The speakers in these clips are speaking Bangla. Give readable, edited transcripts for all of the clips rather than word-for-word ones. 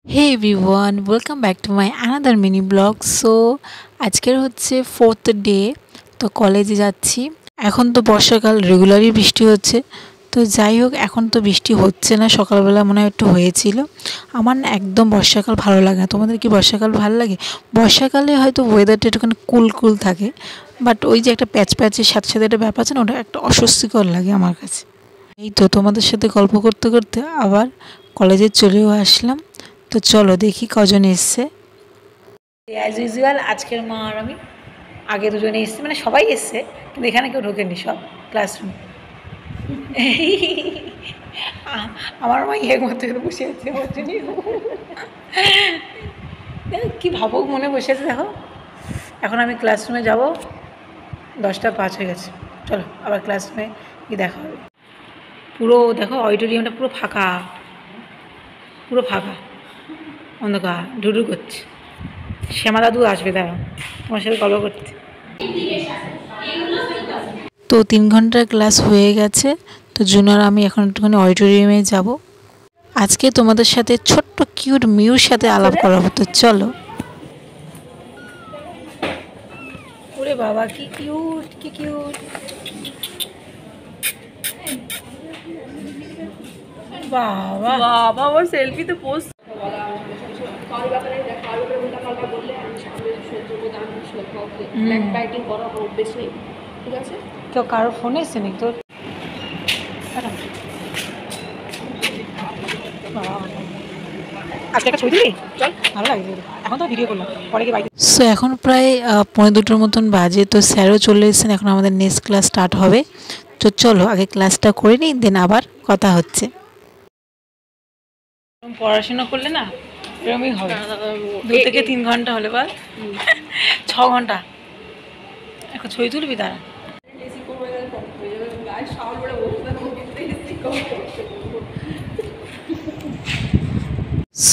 Hey everyone, welcome back to my another mini blog. So আজকের হচ্ছে 4th ডে, তো কলেজে যাচ্ছি। এখন তো বর্ষাকাল, রেগুলারই বৃষ্টি হচ্ছে। তো যাই হোক, এখন তো বৃষ্টি হচ্ছে না, সকালবেলা মনে হয় একটু হয়েছিল। আমার না একদম বর্ষাকাল ভালো লাগে না। তোমাদের কি বর্ষাকাল ভালো লাগে? বর্ষাকালে হয়তো ওয়েদারটা একটুখানি কুল কুল থাকে, বাট ওই যে একটা প্যাচ প্যাচের সাথে সাথে একটা ব্যাপার আছে না, ওটা একটা অস্বস্তিকর লাগে আমার কাছে। এই তো তোমাদের সাথে গল্প করতে করতে আবার কলেজে চলেও আসলাম। তো চলো দেখি কজন এসছে। অ্যাজ ইউজুয়াল আজকের মা আর আমি, আগে দুজনে এসছে, মানে সবাই এসছে, কিন্তু এখানে কেউ ঢোকেনি, সব ক্লাসরুম। আমার মা এক মতো করে বসে আছে, আমার জন্য কী ভাবুক মনে বসে আছে। দেখো এখন আমি ক্লাসরুমে যাব, 10টা 5 হয়ে গেছে। চলো আবার ক্লাসরুমে গিয়ে দেখা হবে। পুরো দেখো অডিটোরিয়ামটা পুরো ফাঁকা, পুরো ফাঁকা, অন্ধকার ঢুঢু করছে। শ্যামা দাদু আসবে, দাঁড়াও তোমার সাথে গল্প করতে। তো 3 ঘন্টার ক্লাস হয়ে গেছে। তো জুনার আমি এখন একটুখানি অডিটোরিয়ামে যাব। আজকে তোমাদের সাথে ছোট্ট কিউট মিউর সাথে আলাপ করাবো। তো চলো। ওরে বাবা কি কিউট, কি কিউট বাবা। বাবা আমার সেলফিতে পোস্ট ঠিক আছে। কেউ কারোর ফোন এসছে নাকি তোর? আজকে একটা ছবি দিলি, চল ভালো লাগে। এখন তো ভিডিও করলাম, পরে গিয়ে বাড়ি। সো এখন প্রায় 1:45 মতন বাজে। তো স্যারও চলে এসেছেন, এখন আমাদের নেক্সট ক্লাস স্টার্ট হবে। তো চলো আগে ক্লাসটা করে নিই, দেন আবার কথা হচ্ছে। পড়াশোনা করলে না এরকমই হবে, 2 থেকে 3 ঘন্টা হলে বা 6 ঘন্টা। এখন ছবি তুলবি তারা।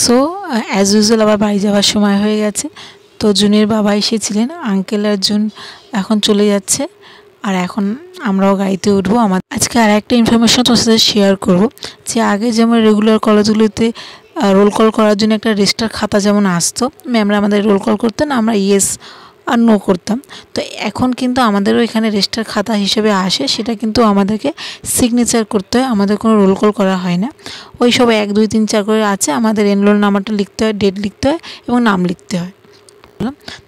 সো অ্যাজ ইউজুয়াল আবার বাড়ি যাওয়ার সময় হয়ে গেছে। তো জুনের বাবা এসেছিলেন, আঙ্কেল আর জুন এখন চলে যাচ্ছে, আর এখন আমরাও গাড়িতে উঠবো। আমার আজকে আর একটা ইনফরমেশন তোমার সাথে শেয়ার করবো, যে আগে যেমন রেগুলার কলেজগুলোতে রোল কল করার জন্য একটা রেজিস্টার খাতা যেমন আসতো, ম্যামরা আমাদের রোল কল করতেন, আমরা ইয়েস আর নো করতাম। তো এখন কিন্তু আমাদেরও এখানে রেজিস্টার খাতা হিসেবে আসে, সেটা কিন্তু আমাদেরকে সিগনেচার করতে হয়, আমাদের কোনো রোল কল করা হয় না। ওই সব 1 2 3 4 করে আছে, আমাদের এনরোল নাম্বারটা লিখতে হয়, ডেট লিখতে হয় এবং নাম লিখতে হয়।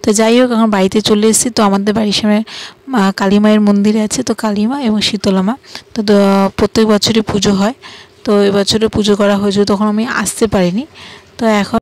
তো যাই হোক, এখন বাড়িতে চলে এসেছি। তো আমাদের বাড়ির সামনে কালী মায়ের মন্দির আছে, তো কালী মা এবং শীতলা মা। তো প্রত্যেক বছরই পুজো হয়। তো এবছরে পুজো করা হয়েছিল, তখন আমি আসতে পারিনি। তো এখন